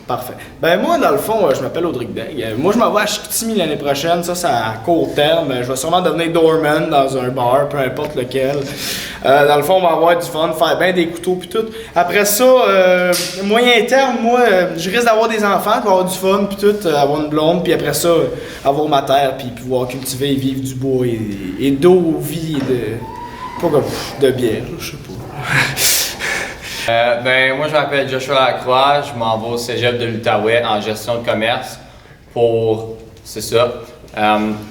Parfait. Ben moi, dans le fond, je m'appelle Audric Degg. Moi, je m'en vais à Chicoutimi l'année prochaine. Ça, c'est à court terme. Je vais sûrement devenir doorman dans un bar, peu importe lequel. Dans le fond, on va avoir du fun, faire bien des couteaux puis tout. Après ça, moyen terme, moi, je risque d'avoir des enfants, puis avoir du fun puis tout, avoir une blonde, puis après ça, avoir ma terre, puis pouvoir cultiver et vivre du bois et d'eau, vie et de... pas comme de bière, je sais pas. Moi je m'appelle Joshua Lacroix, je m'en vais au cégep de l'Outaouais en gestion de commerce c'est ça.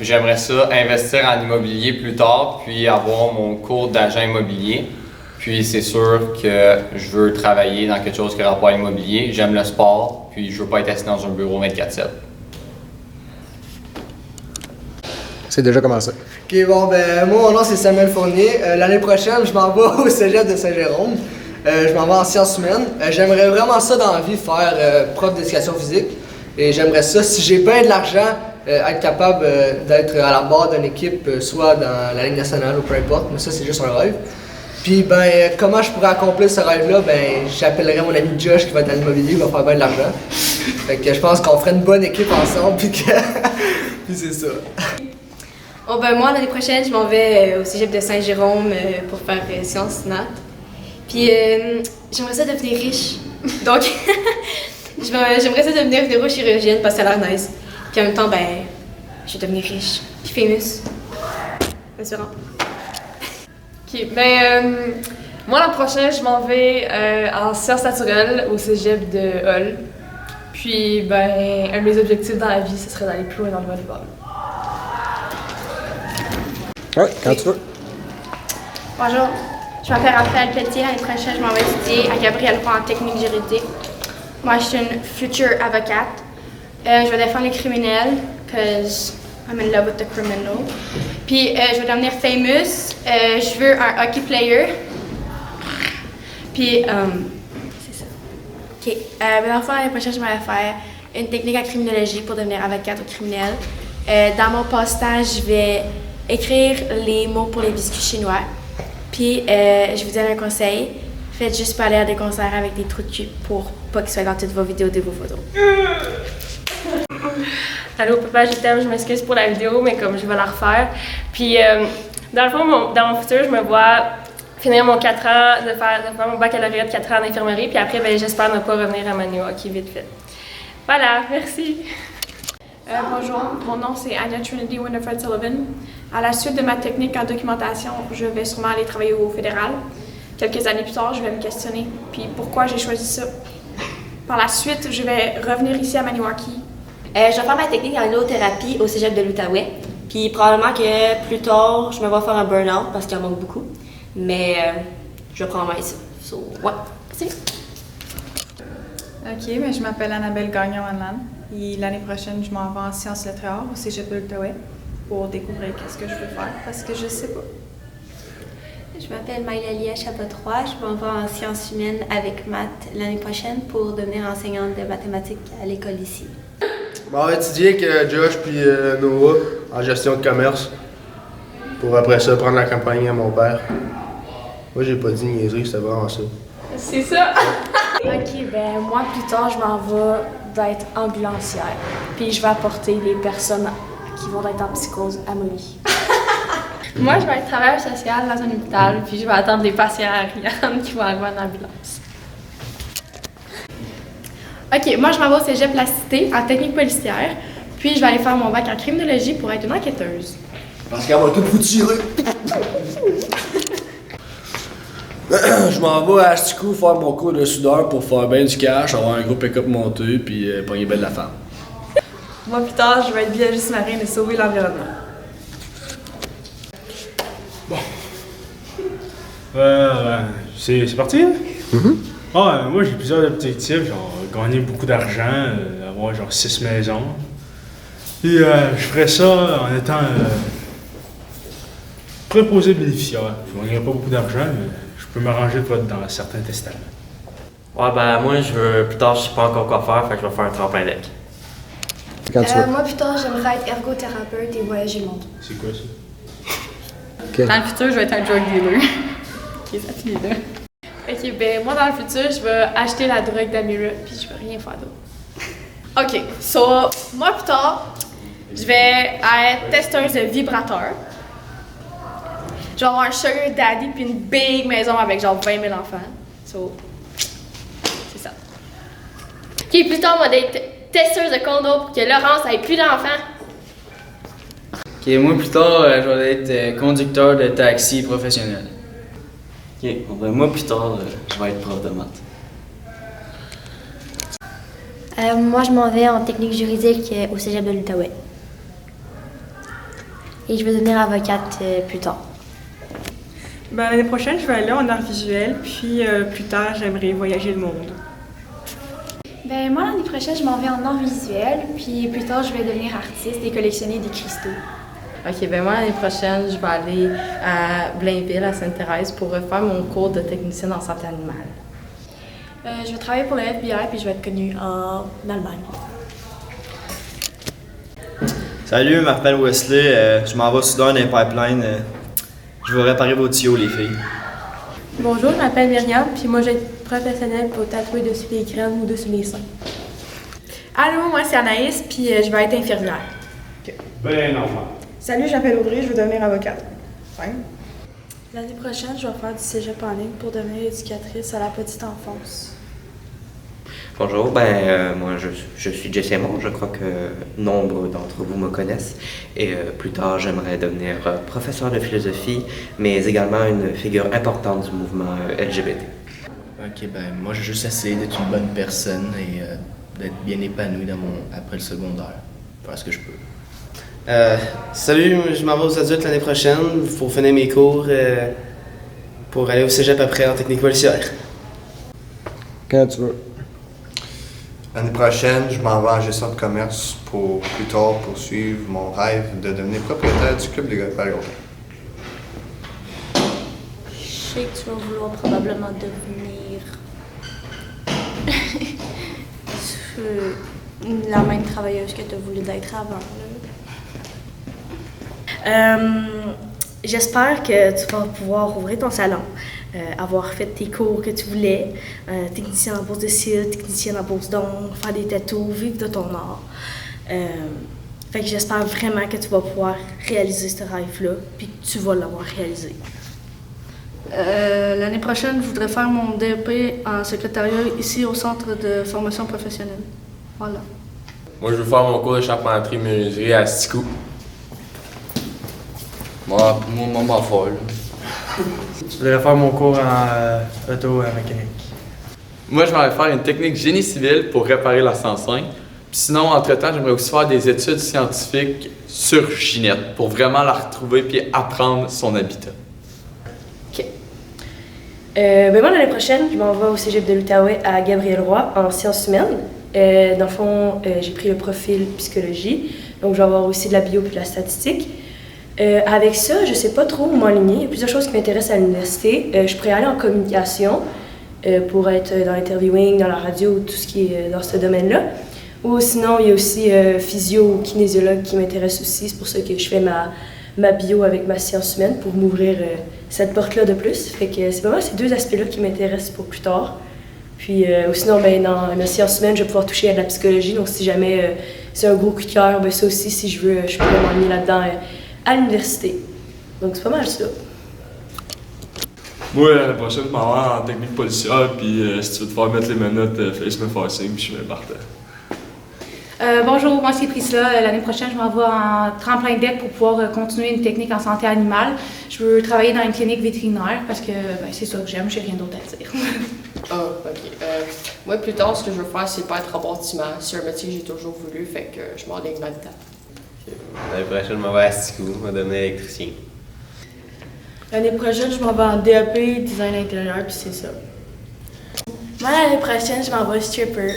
J'aimerais ça investir en immobilier plus tard, puis avoir mon cours d'agent immobilier. Puis c'est sûr que je veux travailler dans quelque chose qui a rapport à l'immobilier. J'aime le sport, puis je veux pas être assis dans un bureau 24/7. C'est déjà commencé. Ok, bon, ben, moi, mon nom, c'est Samuel Fournier. L'année prochaine, je m'en vais au cégep de Saint-Jérôme. Je m'en vais en sciences humaines. J'aimerais vraiment ça dans la vie, faire prof d'éducation physique. Et j'aimerais ça, si j'ai bien de l'argent, être capable d'être à la barre d'une équipe, soit dans la Ligue nationale ou peu importe. Mais ça, c'est juste un rêve. Puis, ben, comment je pourrais accomplir ce rêve-là? Ben, j'appellerais mon ami Josh qui va être dans l'immobilier, il va faire bien de l'argent. Fait que je pense qu'on ferait une bonne équipe ensemble, puis que... puis c'est ça. Oh ben moi, l'année prochaine, je m'en vais au cégep de Saint-Jérôme pour faire sciences nat. Puis j'aimerais ça devenir riche. Donc, j'aimerais ça devenir neurochirurgienne parce que ça a l'air nice. Puis en même temps, ben, je vais devenir riche. Puis famous. Assurant. Ok, moi l'an prochain, je m'en vais en sciences naturelles au cégep de Hull. Puis, ben, un de mes objectifs dans la vie, ce serait d'aller plus loin dans le volleyball. Oui, quand tu veux. Bonjour, je m'appelle Raphaël Pelletier. L'année prochaine, je m'en vais étudier à Gabriel Roy en technique juridique. Moi, je suis une future avocate. Je vais défendre les criminels, because I'm in love with the criminal. Puis, je vais devenir famous. Je veux un hockey player. Puis, c'est ça. OK. Dans le fond, l'année prochaine, je m'en vais faire une technique en criminologie pour devenir avocate au criminel. Dans mon passe-temps, je vais écrire les mots pour les biscuits chinois. Puis, je vous donne un conseil. Faites juste pas aller à des concerts avec des trous de cul pour pas qu'ils soient dans toutes vos vidéos de vos photos. Allô, papa, je t'aime, je m'excuse pour la vidéo, mais comme je vais la refaire. Puis, dans le fond, dans mon futur, je me vois finir mon 4 ans, de faire mon baccalauréat de 4 ans en infirmerie. Puis après, ben, j'espère ne pas revenir à Maniwaki vite fait. Voilà, merci. Bonjour, mon nom c'est Anya Trinity Winifred Sullivan. À la suite de ma technique en documentation, je vais sûrement aller travailler au fédéral. Quelques années plus tard, je vais me questionner, puis pourquoi j'ai choisi ça. Par la suite, je vais revenir ici à Maniwaki. Je vais faire ma technique en hydrothérapie au cégep de l'Outaouais. Puis probablement que plus tard, je me vais faire un burn-out parce qu'il en manque beaucoup. Mais je vais prendre ça. So, ouais, c'est OK, mais je m'appelle Annabelle Gagnon-Anlan. Et l'année prochaine, je m'en vais en sciences lettres et arts au cégep de l'Outaouais pour découvrir qu'est-ce que je veux faire parce que je sais pas. Je m'appelle Maïlalia Chapotroy, je m'en vais en sciences humaines avec maths l'année prochaine pour devenir enseignante de mathématiques à l'école ici. On va étudier avec Josh puis Noah en gestion de commerce pour après ça prendre la compagnie à mon père. Moi j'ai pas dit niaiserie, c'était vraiment ça. C'est ça! Ok, ben moi plus tard je m'en vais d'être ambulancière. Puis je vais apporter les personnes qui vont être en psychose à Moly. Moi, je vais être travailleur social dans un hôpital, puis je vais attendre les patients à Ariane qui vont arriver en ambulance. OK, moi, je m'en vais au cégep La Cité en technique policière, puis je vais aller faire mon bac en criminologie pour être une enquêteuse. Parce qu'elle va tout vous tirer. Je m'en vais à Asticou faire mon cours de soudeur pour faire bien du cash, avoir un gros pick-up monté, puis pogner belle la femme. Moi, plus tard, je vais être biologiste marine et sauver l'environnement. Bon. C'est parti, là? Moi, j'ai plusieurs objectifs, genre gagner beaucoup d'argent, avoir genre 6 maisons. Et je ferais ça en étant préposé bénéficiaire. Je ne gagnerai pas beaucoup d'argent, mais je peux m'arranger dans certains testaments. Ouais, ben moi, plus tard, je sais pas encore quoi faire, fait que je vais faire un tremplin deck. Moi, plus tard, j'aimerais être ergothérapeute et voyager le monde. C'est quoi ça? Okay. Dans le futur, je vais être un drug dealer. Ok, ça finit là. OK, ben moi, dans le futur, je vais acheter la drogue d'Amira, puis je vais rien faire d'autre. OK, so, moi plus tard, je vais être testeuse de vibrateurs. Je vais avoir un sugar daddy puis une big maison avec genre 20 000 enfants. So, c'est ça. OK, plus tard, moi, d'être testeuse de condo pour que Laurence ait plus d'enfants. OK, moi plus tard, je vais être conducteur de taxi professionnel. OK, moi plus tard, je vais être prof de maths. Moi, je m'en vais en technique juridique au cégep de l'Outaouais. Et je vais devenir avocate plus tard. Ben, l'année prochaine, je vais aller en art visuel, puis plus tard, j'aimerais voyager le monde. Ben, moi, l'année prochaine, je m'en vais en art visuel, puis plus tard, je vais devenir artiste et collectionner des cristaux. OK, ben moi, l'année prochaine, je vais aller à Blainville, à Sainte-Thérèse, pour refaire mon cours de technicienne en santé animale. Je vais travailler pour le FBI, puis je vais être connue en Allemagne. Salut, je m'appelle Wesley, je m'en vais au Soudan dans les pipelines. Je vais réparer vos tuyaux, les filles. Bonjour, je m'appelle Myriam, puis moi, je vais être professionnelle pour tatouer dessus les graines ou dessus les seins. Allô, moi, c'est Anaïs, puis je vais être infirmière. Ben, normal. Salut, je m'appelle Audrey, je veux devenir avocate. Ouais. L'année prochaine, je vais faire du cégep en ligne pour devenir éducatrice à la petite enfance. Bonjour, moi je suis Jesse Aymon, je crois que nombre d'entre vous me connaissent et plus tard j'aimerais devenir professeur de philosophie, mais également une figure importante du mouvement LGBT. Ok, moi j'ai juste essayé d'être une bonne personne et d'être bien épanoui après le secondaire, faire ce que je peux. Salut, je m'en vais aux adultes l'année prochaine pour finir mes cours pour aller au cégep après en technique policière. Quand tu veux. L'année prochaine, je m'en vais en gestion de commerce pour plus tard poursuivre mon rêve de devenir propriétaire du club de golf à Lyon. Je sais que tu vas vouloir probablement devenir la même travailleuse que tu as voulu d'être avant. J'espère que tu vas pouvoir ouvrir ton salon, avoir fait tes cours que tu voulais, technicien en bourse de cils, technicien en bourse d'ongles, faire des tatous, vivre de ton art. Fait que j'espère vraiment que tu vas pouvoir réaliser ce rêve-là, puis que tu vas l'avoir réalisé. L'année prochaine, je voudrais faire mon DEP en secrétariat ici au centre de formation professionnelle. Voilà. Moi, je veux faire mon cours de charpenterie menuiserie à Sticou. Moi, m'en folle. Je voudrais faire mon cours en auto-mécanique. Moi, je vais faire une technique génie civil pour réparer la 105. Puis sinon, entre-temps, j'aimerais aussi faire des études scientifiques sur Ginette pour vraiment la retrouver puis apprendre son habitat. OK. Moi, l'année prochaine, je m'en vais au cégep de l'Outaouais à Gabriel-Roy en sciences humaines. Dans le fond, j'ai pris le profil psychologie, donc je vais avoir aussi de la bio puis de la statistique. Avec ça, je sais pas trop où m'aligner. Il y a plusieurs choses qui m'intéressent à l'université. Je pourrais aller en communication pour être dans l'interviewing, dans la radio, tout ce qui est dans ce domaine-là. Ou sinon, il y a aussi physio ou kinésiologue qui m'intéresse aussi. C'est pour ça que je fais ma bio avec ma science humaine pour m'ouvrir cette porte-là de plus. Fait que c'est vraiment ces deux aspects-là qui m'intéressent pour plus tard. Puis ou sinon, dans ma science humaine, je vais pouvoir toucher à de la psychologie. Donc si jamais c'est un gros coup de cœur, ça aussi, si je veux, je pourrais m'emmener là-dedans à l'université. Donc c'est pas mal ça. Moi, l'année prochaine, je m'en vais en technique policière, puis si tu veux te faire mettre les menottes, fais-le faire signe, puis je vais partir. Bonjour, moi c'est Priscilla. L'année prochaine, je m'en vais en tremplin deck pour pouvoir continuer une technique en santé animale. Je veux travailler dans une clinique vétérinaire parce que c'est ça que j'aime, j'ai rien d'autre à dire. OK. Moi, plus tard, ce que je veux faire, c'est pas être en bâtiment. C'est un métier que j'ai toujours voulu, fait que je m'enligne là-dedans. L'année prochaine, je m'en vais à Sticou, je vais devenir électricien. L'année prochaine, je m'en vais en DAP, design intérieur, puis c'est ça. Moi, l'année prochaine, je m'en vais stripper.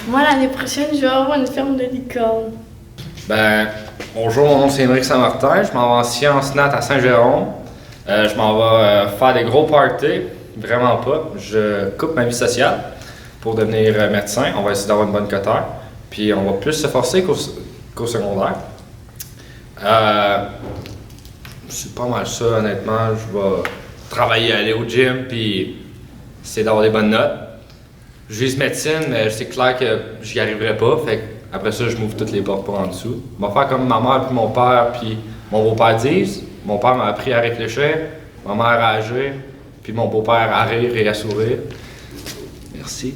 Moi, l'année prochaine, je vais avoir une ferme de licorne. Bonjour, mon nom c'est Émeric Saint-Martin, je m'en vais en sciences nat à Saint-Jérôme. Je m'en vais faire des gros parties, vraiment pas. Je coupe ma vie sociale pour devenir médecin. On va essayer d'avoir une bonne cotère. Puis on va plus se forcer qu'au secondaire. C'est pas mal ça, honnêtement. Je vais travailler, aller au gym, puis essayer d'avoir des bonnes notes. je vise médecine, mais c'est clair que j'y arriverai pas. Fait que après ça, je m'ouvre toutes les portes pour en dessous. Je vais faire comme ma mère, puis mon père, puis mon beau-père disent. Mon père m'a appris à réfléchir, ma mère à agir, puis mon beau-père à rire et à sourire. Merci.